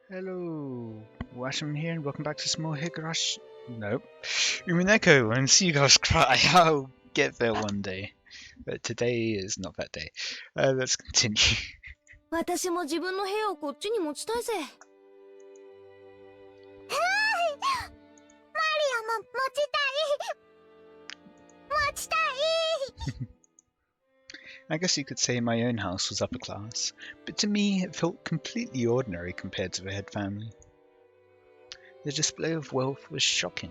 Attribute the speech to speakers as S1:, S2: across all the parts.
S1: Hello, Watem here, and welcome back to Small Higurashi. Nope. Umineko When Seagulls Cry. I'll get there one day. But today is not that day. Let's continue.
S2: 私も自分の部屋をこっちに持ちたいぜ。マリアも持ちたい。
S1: I guess you could say my own house was upper class, but to me it felt completely ordinary compared to the head family. The display of wealth was shocking,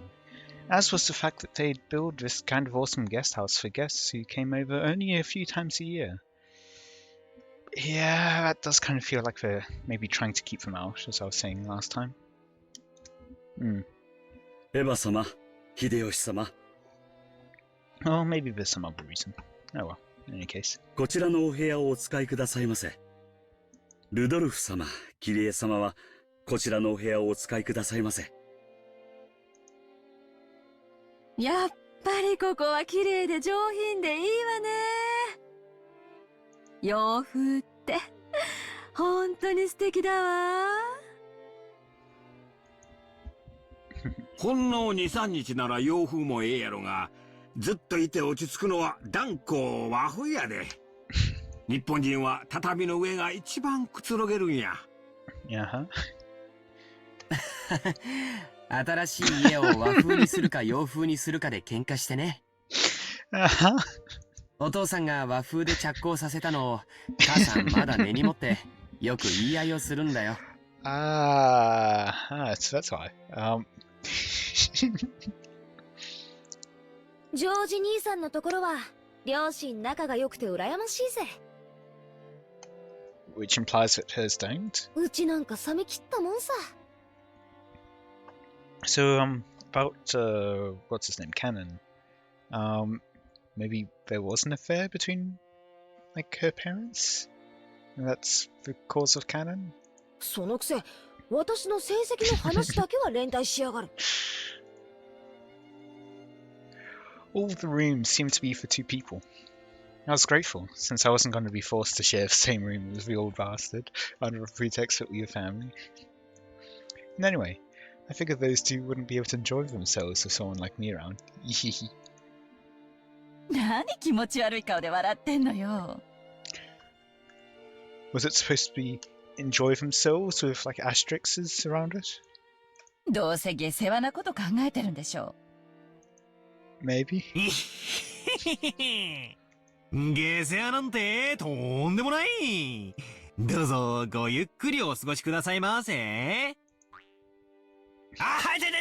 S1: as was the fact that they'd built this kind of awesome guest house for guests who came over only a few times a year. Yeah, that does kind of feel like they're maybe trying to keep them out, as I was saying last time.
S3: Eba-sama, Hideyoshi-sama.
S1: Oh, maybe there's some other reason. Oh well, in any case.
S3: こちらのお部屋をお使いくださいませ。ルドルフ様、キリエ様はこちらのお部屋をお使いくださいませ。
S2: やっぱりここは綺麗で上品でいいわね。洋風って本当に素敵だわ。
S4: ほんの2、3日なら洋風もええやろが、ずっといて落ち着くのは断固和風やで。日本人は畳の上が一番くつろげるんや。
S1: Yeah, huh?
S5: 新しい家を和風にするか洋風にするかで喧嘩してね。お父さんが和風で着工させたのを母さんまだ根に持ってよく言い合いをするんだよ。
S1: So that's why.
S2: ジョージ兄さんのところは両親仲が良くて羨ましいぜ。
S1: Which implies that hers don't.
S2: うちなんか冷め切ったもんさ。
S1: So, about, what's his name, Canon. Maybe there was an affair between, like, her parents? And that's the cause of Canon?
S2: そのくせ私の成績の話だけは連帯しやがる。
S1: All the rooms seemed to be for two people. I was grateful, since I wasn't going to be forced to share the same room with the old bastard, under a pretext that we were family. And anyway, I figured those two wouldn't be able to enjoy themselves with someone like me around.
S6: 何気持ち悪い顔で笑ってんのよ。
S1: Was it supposed to be enjoy themselves with like asterisks around it?
S6: どうせ下世話なこと考えてるんでしょ
S1: Maybe.
S4: ゲセアなんてとんでもない。どうぞごゆっくりお過ごしくださいませ。あ、いてて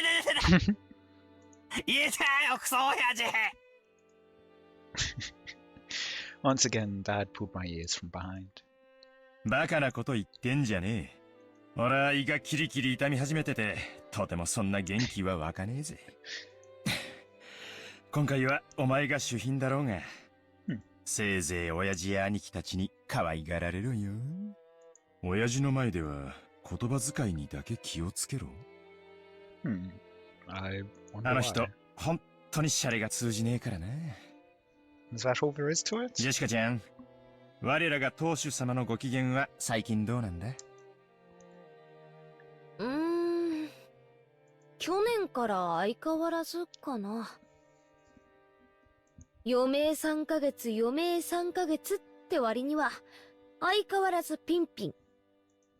S4: ててて。いえたよ、クソ親父。
S1: Once again, Dad pulled my ears from behind.
S7: バカなこと言ってんじゃねえ。俺は胃がキリキリ痛み始めてて、とてもそんな元気は湧かねえぜ。今回はお前が主賓だろうが、せいぜい親父や兄貴たちに可愛がられろよ。親父の前では言葉遣いにだけ気をつけろ。
S1: I wonder
S7: あの人、
S1: why.
S7: 本当にシャレが通じねえからな。
S1: Is that all there is to it?
S7: ジェシカちゃん、我らが当主様のご機嫌は最近どうなんだ？
S2: 去年から相変わらずかな。余命3ヶ月余命3ヶ月って割には相変わらずピンピン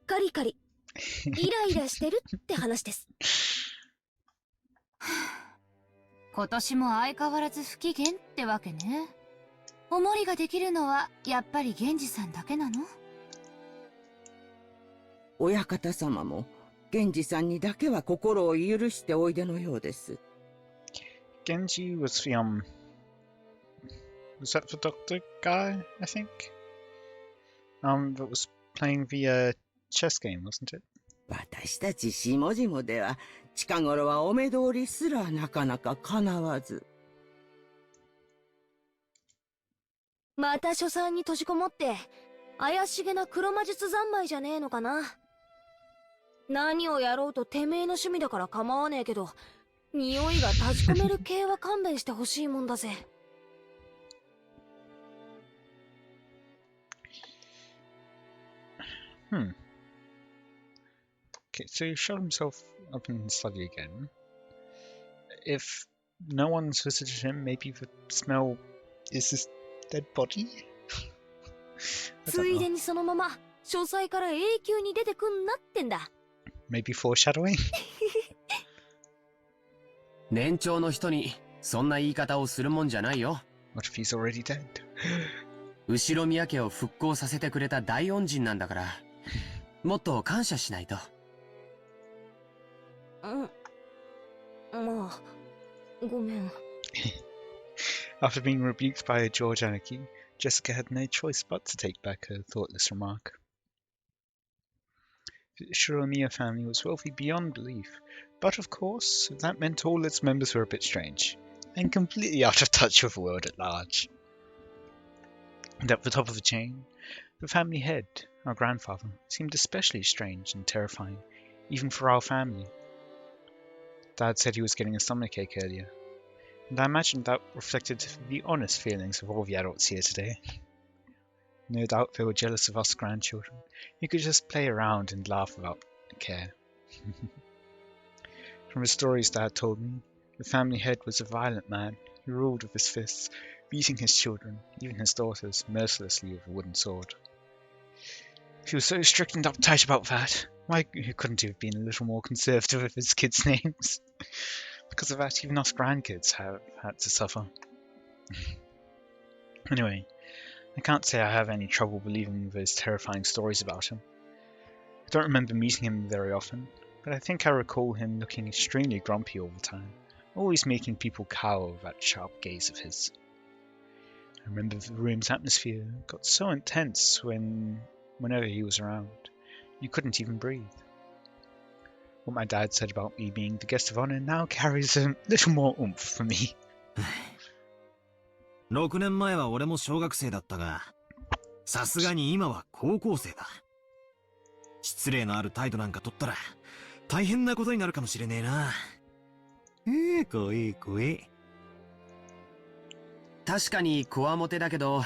S2: カリカリイライラしてるって話です。
S8: 今年も相変わらず不機嫌ってわけね。お守りができるのはやっぱり源氏さんだけなの？
S9: 親方様も源氏さんにだけは心を許しておいでのようです。
S1: Genji was the was that the doctor guy, I think? That was playing the chess game, wasn't it?
S9: 私たち下々では近頃はお目通りすらなかなか叶わず。
S2: また書斎に閉じこもって怪しげな黒魔術三昧じゃねえのかな。何をやろうとてめえの趣味だから構わねえけど、匂いが立ち込める系は勘弁してほしいもんだぜ。
S1: Okay, so he shut himself up in his study again. If no one's visited him, maybe the smell is his dead body? I
S2: つ
S1: don't
S2: い
S1: know.
S2: でにそのまま書斎から永久に出てくんなってんだ。
S1: Maybe foreshadowing?
S5: 年長の人にそんな言い方をするもんじゃないよ。
S1: What if he's already dead?
S5: 後宮家を復興させてくれた大恩人なんだから、もっと感謝しないと。
S2: まあ、ごめん。
S1: After being rebuked by George Anarchy, Jessica had no choice but to take back her thoughtless remark. The Shiromiya family was wealthy beyond belief, but of course, that meant all its members were a bit strange, and completely out of touch with the world at large. And at the top of the chain, the family head, our grandfather, seemed especially strange and terrifying, even for our family. Dad said he was getting a stomachache earlier, and I imagined that reflected the honest feelings of all the adults here today. No doubt they were jealous of us grandchildren, who could just play around and laugh without care. From the stories Dad told me, the family head was a violent man who ruled with his fists, beating his children, even his daughters, mercilessly with a wooden sword. If he was so strict and uptight about that, why couldn't he have been a little more conservative with his kids' names? Because of that, even us grandkids have had to suffer. Anyway, I can't say I have any trouble believing those terrifying stories about him. I don't remember meeting him very often, but I think I recall him looking extremely grumpy all the time, always making people cower with that sharp gaze of his. I remember the room's atmosphere got so intense whenever he was around, you couldn't even breathe. What my dad said about me being the guest of honor now carries a little more oomph for me.
S4: 6年前は俺も小学生だったが、さすがに今は高校生だ。失礼のある態度なんか取ったら大変なことになるかもしれねえな。怖え怖え。
S5: 確かにこわもてだけど、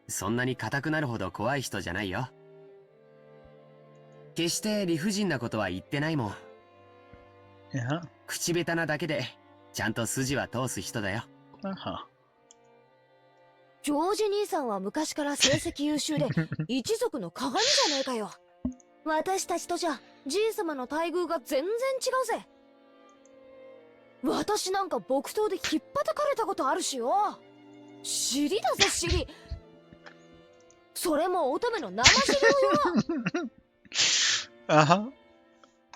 S5: そんなに硬くなるほど怖い人じゃないよ。決して理不尽なことは言ってないもん。
S1: Yeah.
S5: 口下手なだけでちゃんと筋は通す人だよ。
S2: ジョージ兄さんは昔から成績優秀で一族の鏡じゃねえかよ。私たちとじゃじい様の待遇が全然違うぜ。私なんか木刀で引っ叩かれたことあるしよ。尻だぜ尻。それも乙女の生尻よ。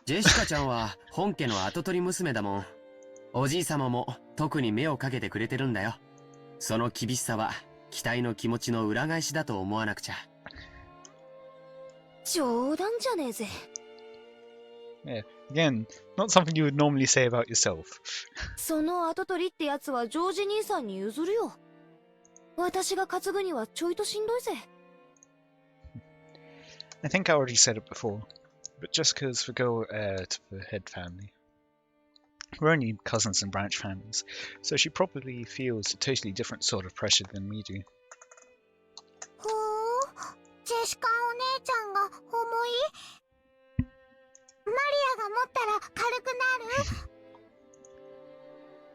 S5: ジェシカちゃんは本家の跡取り娘だもん。おじい様も特に目をかけてくれてるんだよ。その厳しさは期待の気持ちの裏返しだと思わなくちゃ。
S2: 冗談じゃねえぜ。
S1: Yeah. Again, not something you would normally say about yourself.
S2: その跡取りってやつはジョージ兄さんに譲るよ。私が担ぐにはちょいとしんどいぜ。
S1: I think I already said it before, but Jessica's the girl heir to the head family. We're only cousins and branch families, so she probably feels a totally different sort of pressure than we do.
S8: ほー、ジェシカお姉ちゃんが重い？マリアが持ったら軽く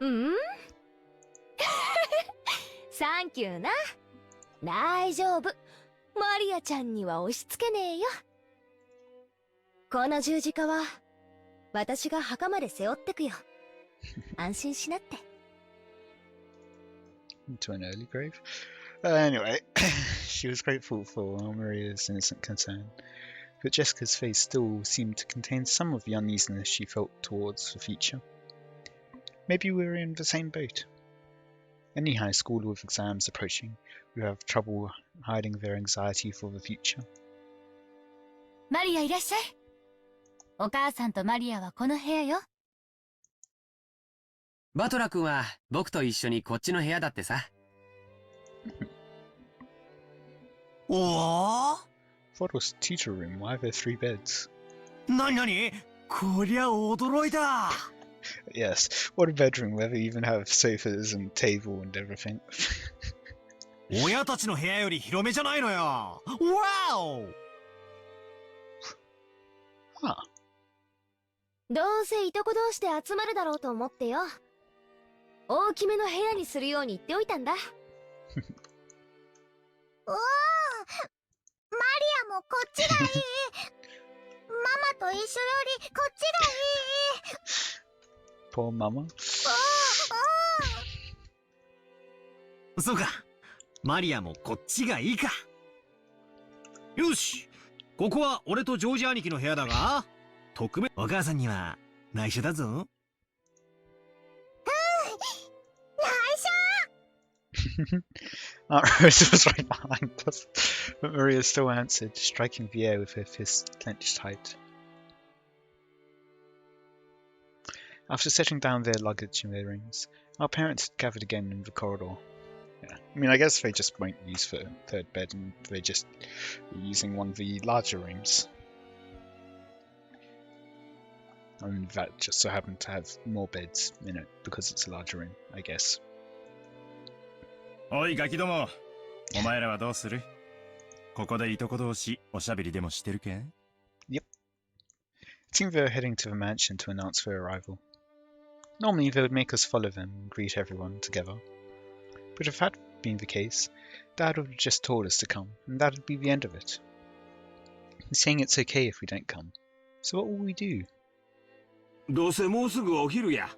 S8: なる？
S2: うん？サンキューな。大丈夫。マリアちゃんには押し付けねえよ。この十字架は私が墓まで背負ってくよ。安心しなって。
S1: To an early grave. Anyway, she was grateful for Maria's innocent concern, but Jessica's face still seemed to contain some of the uneasiness she felt towards the future. Maybe we were in the same boat. Any high school with exams approaching would have trouble hiding their anxiety for the future.
S8: マリアいらっしゃい。お母さんとマリアはこの部屋よ。
S5: バトラ君は僕と一緒にこっちの部屋だってさ。
S4: おお。
S1: What was teacher room? Why are there 3 beds?
S4: なになに？こりゃ驚いた。
S1: Yes, what a bedroom where they even have sofas and table and everything.
S4: 親たちの部屋より広めじゃないのよ。わお。
S1: Huh.
S2: どうせいとこ同士で集まるだろうと思ってよ。大きめの部屋にするように言っておいたんだ。
S8: おお、マリアもこっちがいい。ママと一緒よりこっちがいい。
S1: Poor mama.
S4: そうか。マリアもこっちがいいか。よし。ここは俺とジョージ兄貴の部屋だが、特別お母さんには内緒だぞ。
S1: Aunt Rose was right behind us, but Maria still answered, striking the air with her fist clenched tight. After setting down their luggage and their rings, our parents had gathered again in the corridor. Yeah, I mean, I guess they just won't use the third bed and they're just using one of the larger rooms. I mean, that just so happened to have more beds in it because it's a larger room, I guess.
S7: おいガキども、お前らはどうする？ここでいとこ同士おしゃべりでもしてるか？
S1: Yep. It seemed they were heading to the mansion to announce their arrival. Normally they would make us follow them and greet everyone together. But if that had been the case, Dad would have just told us to come, and that would be the end of it. He's saying it's okay if we don't come. So what will we do?
S10: どうせもうすぐお昼や。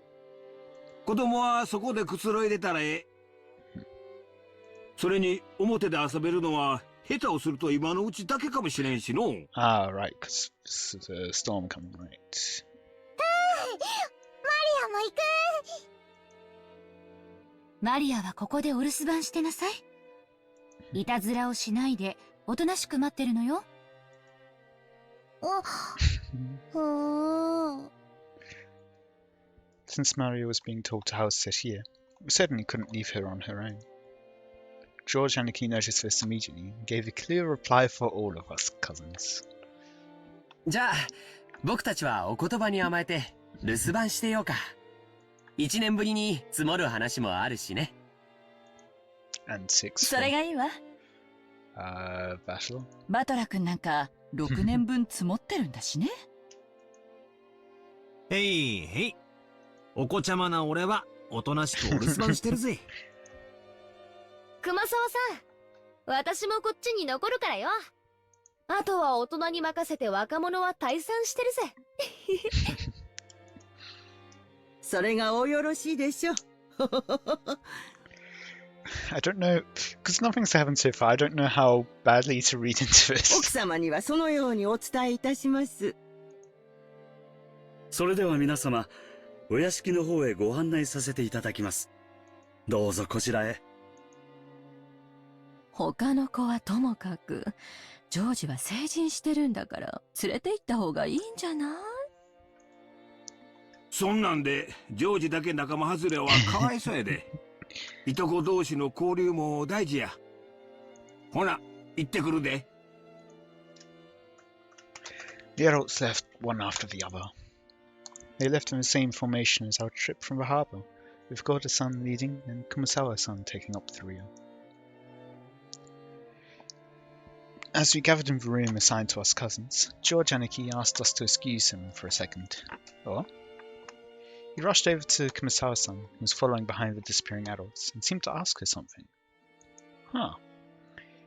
S10: 子供はそこでくつろいでたらええ。それに表で遊べるのは下手をすると今のうちだけかもしれんしの。
S1: Ah, right, because there's a storm coming, right.
S8: マリアも行く。
S6: マリアはここでお留守番してなさい。いたずらをしないでおとなしく待ってるのよ。
S1: Since Maria was being told to house sit here, we certainly couldn't leave her on her own. George and Nikki noticed this immediately and gave a clear reply for all of us cousins.
S5: じゃあ、僕たちはお言葉に甘えて留守番してようか。1年ぶりに積もる話もあるしね。
S1: And six.
S6: それがいいわ。
S1: Battle?
S6: バトラ君なんか6年分積もってるんだしね。
S4: へいへい。お子ちゃまな俺はおとなしくお留守番してるぜ。
S2: 熊沢さん、私もこっちに残るからよ。あとは大人に任せて若者は退散してるぜ。
S9: それがおよろしいでしょう。
S1: I don't know, because nothing's happened so far, I don't know how badly to read into
S9: 奥
S1: this.
S9: 様にはそのようにお伝えいたします。
S3: それでは皆様、お屋敷の方へご案内させていただきます。どうぞこちらへ。
S6: 他の子はともかく、ジョージは成人してるんだから連れて行った方がいいんじゃない？
S10: そんなんでジョージだけ仲間外れはかわいそうやで。いとこ同士の交流も大事や。ほな、行ってくるで。
S1: The adults left one after the other. They left in the same formation as our trip from the harbour, with Gorda-san leading and Kumasawa-san taking up the rear. As we gathered in the room assigned to us cousins, George Aniki asked us to excuse him for a second. Or? He rushed over to Kumasawa-san, who was following behind the disappearing adults, and seemed to ask her something. Huh.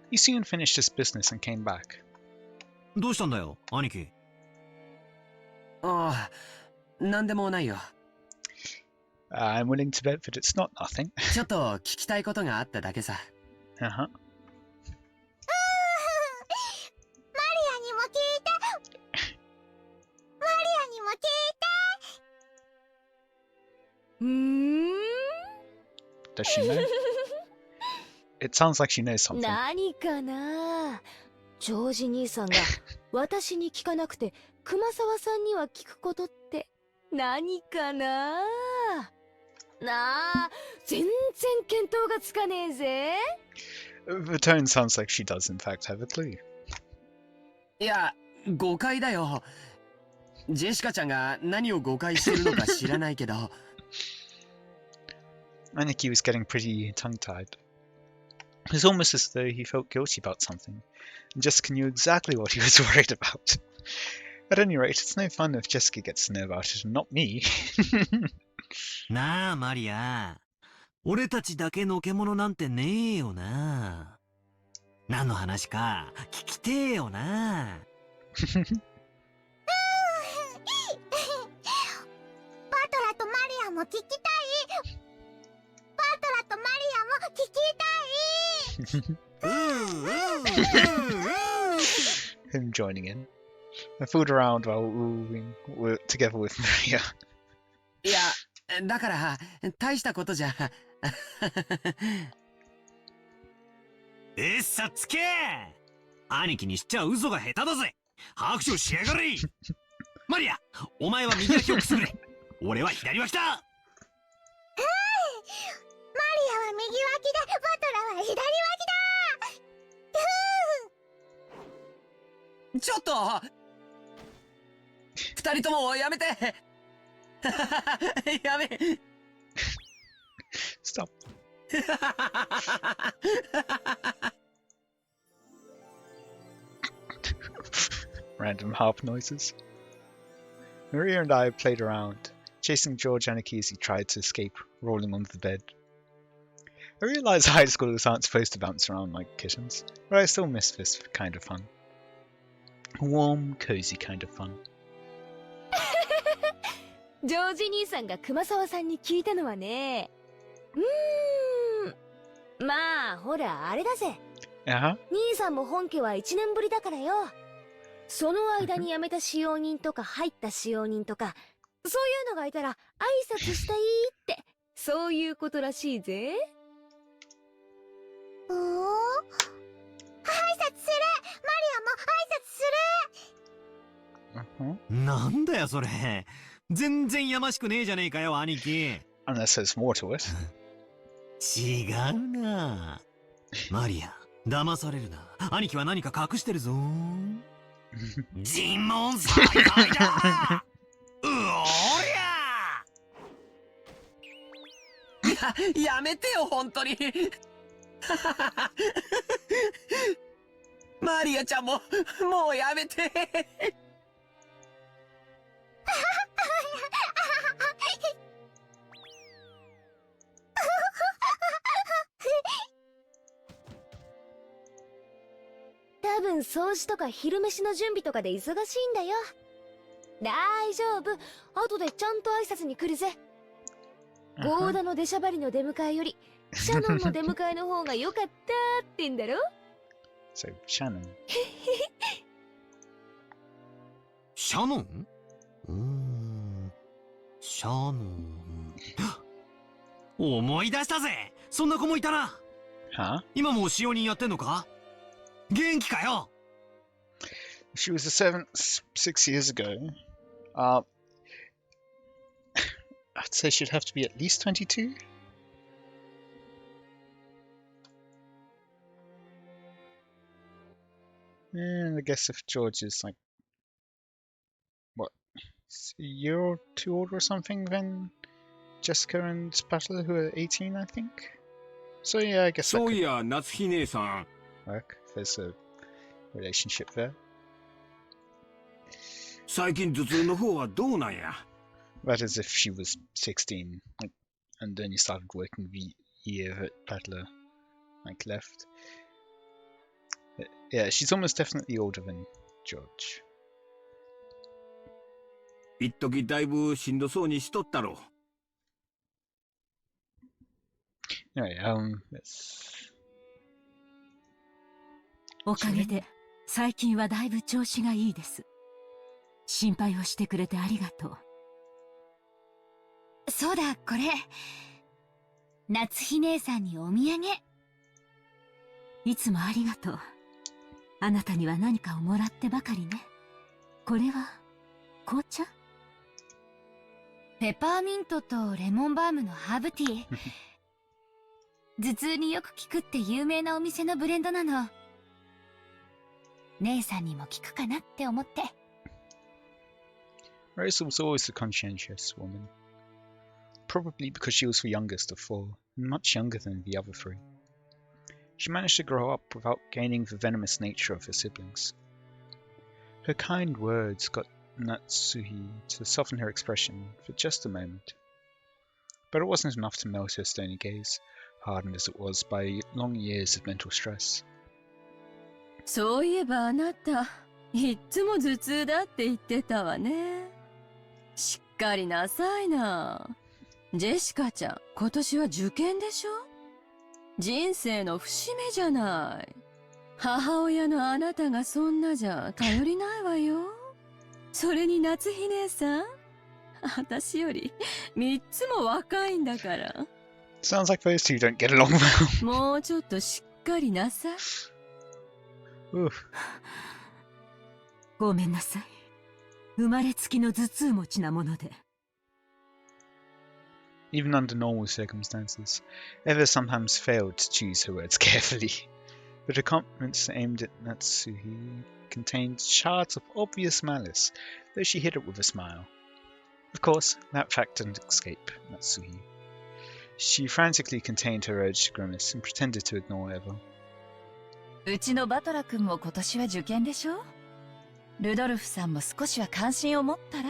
S1: He soon finished his business and came back.
S4: どうしたんだよ、兄貴。
S5: ああ、なんでもないよ。
S1: I'm willing to bet that it's not nothing.
S5: ちょっと聞きたいことがあっただけさ。
S1: Uh-huh.
S8: マリアにも聞いた。マリアにも聞いた。
S1: Does she know? It sounds like she knows something.
S2: 何かな。ジョージ兄さんが私に聞かなくて熊沢さんには聞くことって何かな。全然見当がつかねえぜ。
S1: The tone sounds like she does in fact have a clue.
S5: いや、誤解だよ。ジェシカちゃんが何を誤解してるのか知らないけど。
S1: Aniki was getting pretty tongue-tied. It was almost as though he felt guilty about something, and Jessica knew exactly what he was worried about. At any rate, it's no fun if Jessica gets to know about it and not me.
S4: なあ、マリア。俺たちだけのけ者なんてねえよな。何の話か聞きてえよな。
S8: バトラとマリアも聞きたい。バトラとマリアも聞きたい。
S1: Him joining in. I fooled around while wooing together with Maria.
S5: いや、だから、大したことじゃ。
S4: さっつけ。兄貴にしちゃ嘘が下手だぜ。拍手しやがれ。マリア、お前は右脇をくすぐれ。俺は左脇だ。
S8: マリアは右脇で、バトラは左脇だ。
S5: ちょっと二人ともやめて。やめ。
S1: Stop. Random harp noises. Maria and I played around, chasing George Anarchy as he tried to escape, rolling onto the bed. I realised high schoolers aren't supposed to bounce around like kittens, but I still miss this kind of fun. Warm, cozy kind of fun.
S2: ジョージ兄さんが熊沢さんに聞いたのはね。まあ、ほら、あれだぜ。
S1: Uh-huh.
S2: 兄さんも本家は1年ぶりだからよ。その間に辞めた使用人とか入った使用人とか、そういうのがいたら挨拶したいって、そういうことらしいぜ。
S8: 挨拶する。マリアも挨拶する。
S4: なんだよそれ。全然やましくねえじゃねえかよ、兄貴。
S1: Unless there's more to it.
S4: 違うな。マリア、騙されるな。兄貴は何か隠してるぞ。尋問再開だ。おりゃ。
S5: やめてよ、本当に。マリアちゃんも、もうやめて。
S2: 多分掃除とか昼飯の準備とかで忙しいんだよ。大丈夫。後でちゃんと挨拶に来るぜ。ゴーダの出しゃばりの出迎えより、シャノンの出迎えの方が良かったってんだろ。
S1: So, Shannon.
S4: シャノン？シャノン。思い出したぜ。そんな子もいたな。
S1: Huh?
S4: 今も使用人やってんのか？元気かよ。
S1: She was a servant 6 years ago. I'd say she'd have to be at least 22. And I guess if George is like, what, a year or two older or something than Jessica and Spatula, who are 18, I think. So yeah, I guess that
S10: そう
S1: could
S10: いや、夏日姉さん。
S1: work. There's a relationship there.
S10: 最近頭痛の方はどうなんや。
S1: That is if she was 16 like, and only started working the year that Spatula like left. Yeah, she's almost definitely older than George.
S10: 一時だいぶしんどそうにしとったろ。
S1: Anyway, let's...
S6: おかげで最近はだいぶ調子がいいです。心配をしてくれてありがとう。そうだ、これ夏日姉さんにお土産。いつもありがとう。あなたには何かをもらってばかりね。これは紅茶？ペパーミントとレモンバームのハーブティー。頭痛によく効くって有名なお店のブレンドなの。姉さんにも効くかなって思って。
S1: Rosa was always a conscientious woman. Probably because she was the youngest of four, and much younger than the other three. She managed to grow up without gaining the venomous nature of her siblings. Her kind words got Natsuhi to soften her expression for just a moment. But it wasn't enough to melt her stony gaze, hardened as it was by long years of mental stress.
S6: そういえばあなた、いっつも頭痛だって言ってたわね。しっかりなさいな。ジェシカちゃん、今年は受験でしょ？人生の節目じゃない。母親のあなたがそんなじゃ頼りないわよ。それに夏日姉さん、私より3つも若いんだから。
S1: Sounds like those two don't get along well.
S6: もうちょっとしっかりなさい。ごめんなさい。生まれつきの頭痛持ちなもので。
S1: Even under normal circumstances, Eva sometimes failed to choose her words carefully. But her compliments aimed at Natsuhi contained shards of obvious malice, though she hid it with a smile. Of course, that fact didn't escape Natsuhi. She frantically contained her urge to grimace and pretended to ignore Eva.
S11: うちのバトラ君も今年は受験でしょ？ルドルフさんも少しは関心を持ったら？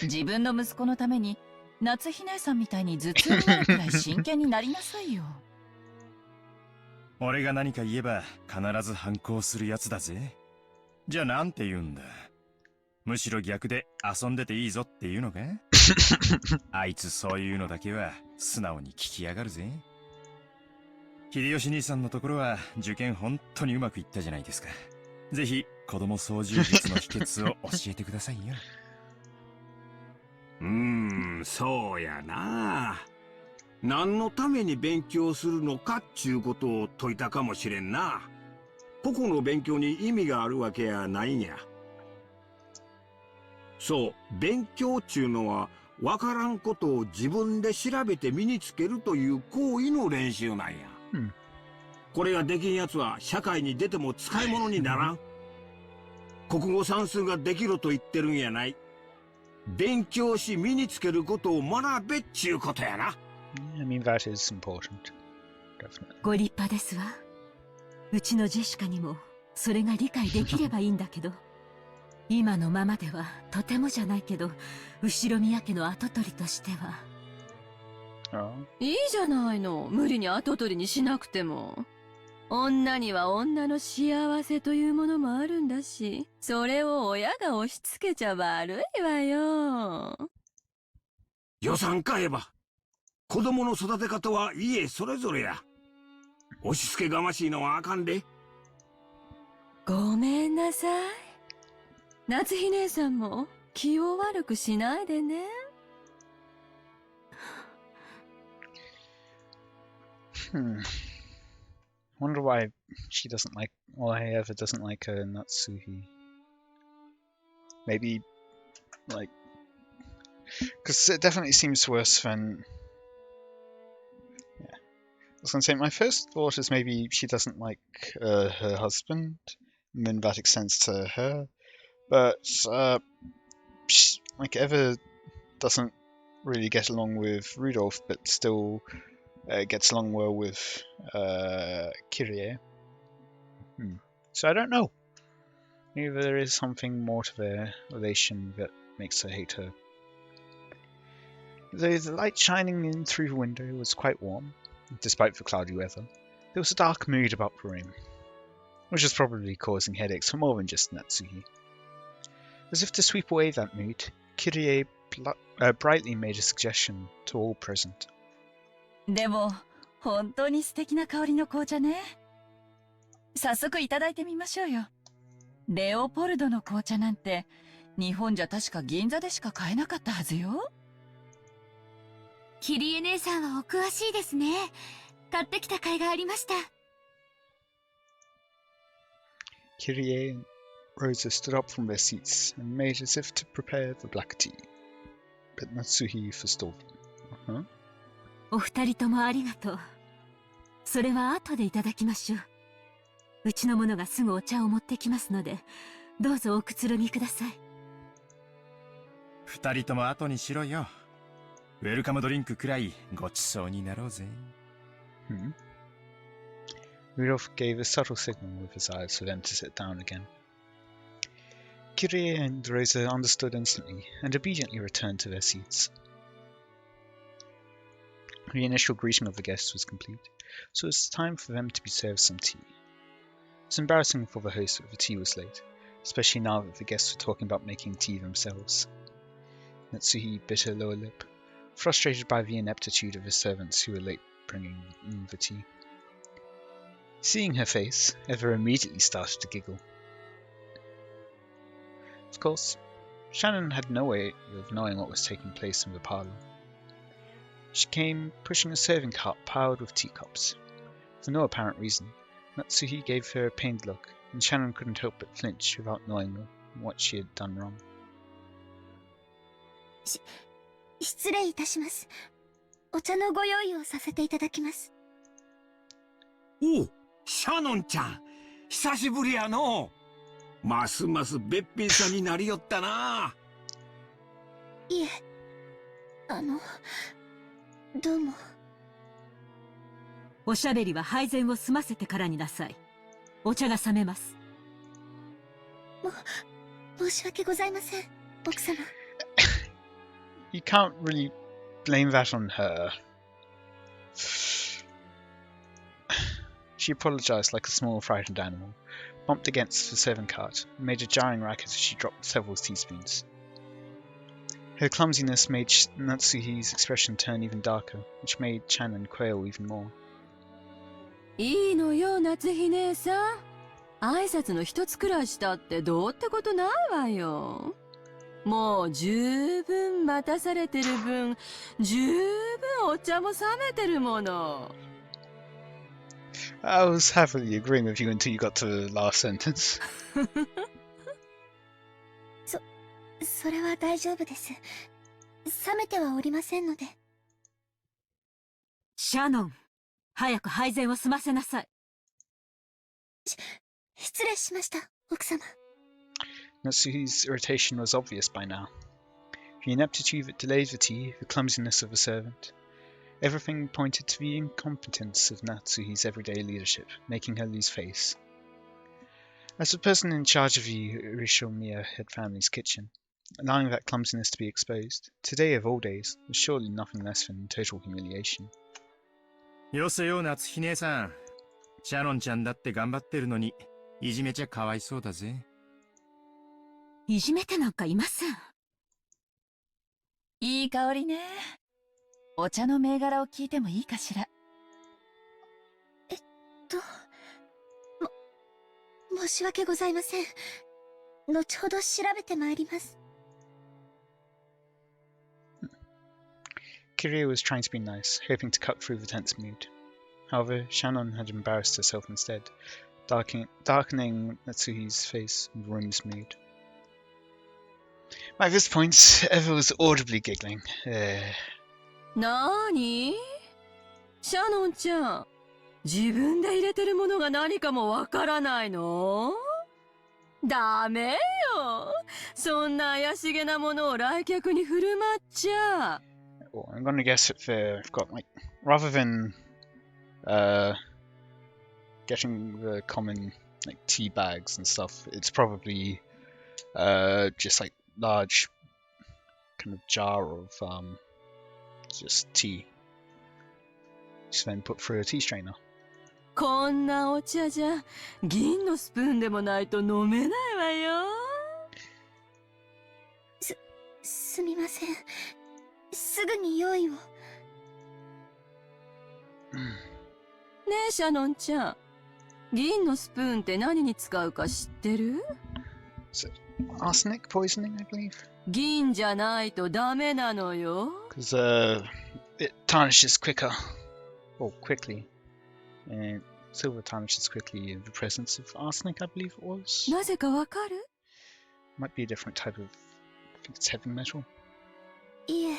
S11: 自分の息子のために夏日姉さんみたいに頭痛になるくらい真剣になりなさいよ。
S7: 俺が何か言えば必ず反抗するやつだぜ。じゃあなんて言うんだ。むしろ逆で遊んでていいぞっていうのか？あいつそういうのだけは素直に聞きやがるぜ。秀吉兄さんのところは受験本当にうまくいったじゃないですか。ぜひ子供操縦術の秘訣を教えてくださいよ。
S10: そうやな。何のために勉強するのかっちゅうことを説いたかもしれんな。個々の勉強に意味があるわけやないんや。そう、勉強っちゅうのはわからんことを自分で調べて身につけるという行為の練習なんや。これができんやつは社会に出ても使い物にならん。国語算数ができると言ってるんやない。勉強し身につけることを学べっちゅうことやな。
S1: I mean, that is important. Definitely.
S6: ご立派ですわ。うちのジェシカにもそれが理解できればいいんだけど、今のままではとてもじゃないけど、後ろ宮家の跡取りとしては。いいじゃないの。無理に跡取りにしなくても。女には女の幸せというものもあるんだし、それを親が押し付けちゃ悪いわよ。
S10: 予算買えば子供の育て方は家それぞれや。押し付けがましいのはあかんで。
S6: ごめんなさい。夏日姉さんも気を悪くしないでね。
S1: Wonder why she doesn't like, or Eva doesn't like her Natsuhi. Maybe, like, because it definitely seems worse than. Yeah, I was gonna say my first thought is maybe she doesn't like her husband, and then that extends to her. But like Eva doesn't really get along with Rudolph, but still. Gets along well with Kyrie. So I don't know. Maybe there is something more to their relation that makes her hate her. Though the light shining in through the window was quite warm, despite the cloudy weather, there was a dark mood about the room, which was probably causing headaches for more than just Natsuhi. As if to sweep away that mood, Kyrie brightly made a suggestion to all present.
S11: でも本当に素敵な香りの紅茶ね。早速いただいてみましょうよ。レオポルドの紅茶なんて日本じゃ確か銀座でしか買えなかったはずよ。
S8: キリエ姉さんはお詳しいですね。買ってきた甲斐がありました。
S1: Kyrie and Rosa stood up from their seats and made as if to prepare the black tea, but Natsuhi forestalled them.
S6: お二人ともありがとう。それは後でいただきましょう。うちの者がすぐお茶を持ってきますので、どうぞおくつろぎください。
S7: 二人とも後にしろよ。ウェルカムドリンクくらいごちそうになろうぜ。
S1: Rudolph gave a subtle signal with his eyes for them to sit down again. Kyrie and Rosa understood instantly and obediently returned to their seats. The initial greeting of the guests was complete, so it was time for them to be served some tea. It was embarrassing for the host that the tea was late, especially now that the guests were talking about making tea themselves. Natsuhi bit her lower lip, frustrated by the ineptitude of the servants who were late bringing in the tea. Seeing her face, Eva immediately started to giggle. Of course, Shannon had no way of knowing what was taking place in the parlour. She came pushing a serving cart piled with teacups. For no apparent reason, Natsuhi gave her a pained look, and Shannon couldn't help but flinch without knowing what she had done wrong.
S8: 失礼いたします。お茶のご用意をさせていただきます。
S10: おう、シャノンちゃん、久しぶりやの。ますますべっぴんさんになりよったな。
S8: いえ、どうも。
S6: おしゃべりは配膳を済ませてからになさい。お茶が冷めます。
S8: 申し訳ございません、奥様。
S1: You can't really blame that on her. She apologized like a small frightened animal, bumped against the serving cart, and made a jarring racket as she dropped several teaspoons. Her clumsiness made Natsuhi's expression turn even darker, which made Shannon quail even more.
S6: いいのよ、夏日姉さん。挨拶の一つくらいしたってどうってことないわよ。もう十分待たされてる分、十分お茶も冷めてるもの。
S1: I was happily agreeing with you until you got to the last sentence.
S8: それは大丈夫です。冷めてはおりませんので。
S6: シャノン、早く配膳を済ませなさい。
S8: 失礼しました、奥様。
S1: Natsuhi's irritation was obvious by now. The ineptitude that delayed the tea, the clumsiness of the servant. Everything pointed to the incompetence of Natsuhi's everyday leadership, making her lose face. As the person in charge of the Urishomiya head family's kitchen, allowing that clumsiness to be exposed, today of all days, was surely nothing less than total humiliation.
S7: よせよ、夏日姉さん。シャノンちゃんだって頑張ってるのに、いじめちゃかわいそうだぜ。
S6: いじめてなんかいません。
S11: いい香りね。お茶の銘柄を聞いてもいいかしら。
S8: 申し訳ございません。後ほど調べてまいります。
S1: Kiria was trying to be nice, hoping to cut through the tense mood. However, Shannon had embarrassed herself instead, darkening Natsuhi's face and ruined his mood. By this point, Eva was audibly giggling.
S6: なーに？シャノンちゃん、自分で入れてるものが何かもわからないの？ダメよ。そんな怪しげなものを来客に振る舞っちゃ。
S1: Well, I'm gonna guess that they've got, like, rather than getting the common, like, tea bags and stuff, it's probably just like large kind of jar of just tea, just then put through a tea strainer.
S6: こんなお茶じゃ銀のスプーンでもないと飲めないわよ。
S8: すみません。すぐに用意を。ね
S6: え、シャノンちゃん。銀のスプーンって何に使うか知ってる？
S1: Arsenic poisoning, I believe.
S6: 銀じゃないとダメなのよ。
S1: Because it tarnishes quicker, or quickly. And silver tarnishes quickly in the presence of arsenic, I believe it was.
S6: なぜかわかる？
S1: Might be a different type of, I think it's heavy metal.
S8: いえ、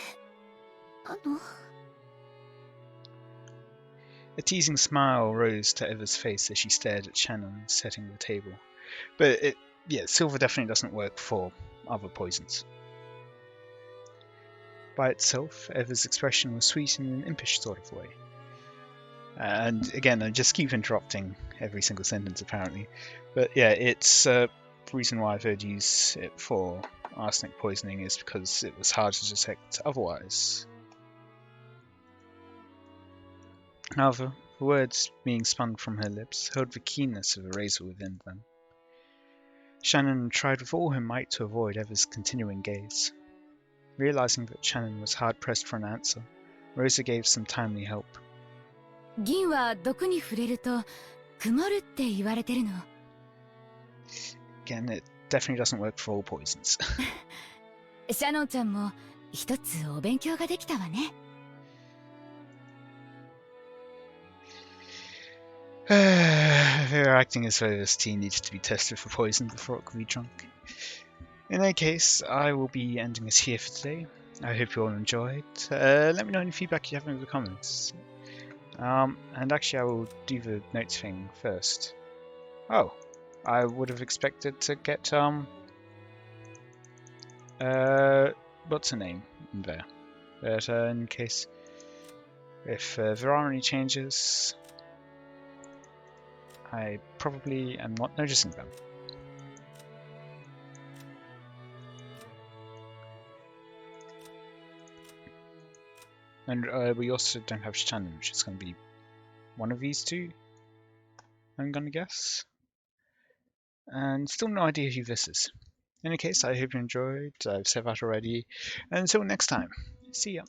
S1: A teasing smile rose to Eva's face as she stared at Shannon setting the table. But silver definitely doesn't work for other poisons. By itself, Eva's expression was sweet in an impish sort of way. And again, I just keep interrupting every single sentence apparently. But yeah, it's reason why I've heard use it for arsenic poisoning is because it was hard to detect otherwise. However, the words being spun from her lips held the keenness of a razor within them. Shannon tried with all her might to avoid Eva's continuing gaze. Realizing that Shannon was hard-pressed for an answer, Rosa gave some timely help.
S2: 銀は毒に触れると曇るって言われてるの。
S1: Again, it definitely doesn't work for all poisons.
S2: シャノンちゃんも一つお勉強ができたわね。
S1: They were acting as though this tea needed to be tested for poison before it could be drunk. In any case, I will be ending this here for today. I hope you all enjoyed. Let me know any feedback you have in the comments. And actually I will do the notes thing first. Oh, I would have expected to get, what's her name in there? But in case, if there are any changes, I probably am not noticing them. And we also don't have Shannon, which is going to be one of these two, I'm going to guess. And still no idea who this is. In any case, I hope you enjoyed. I've said that already. And until next time, see ya.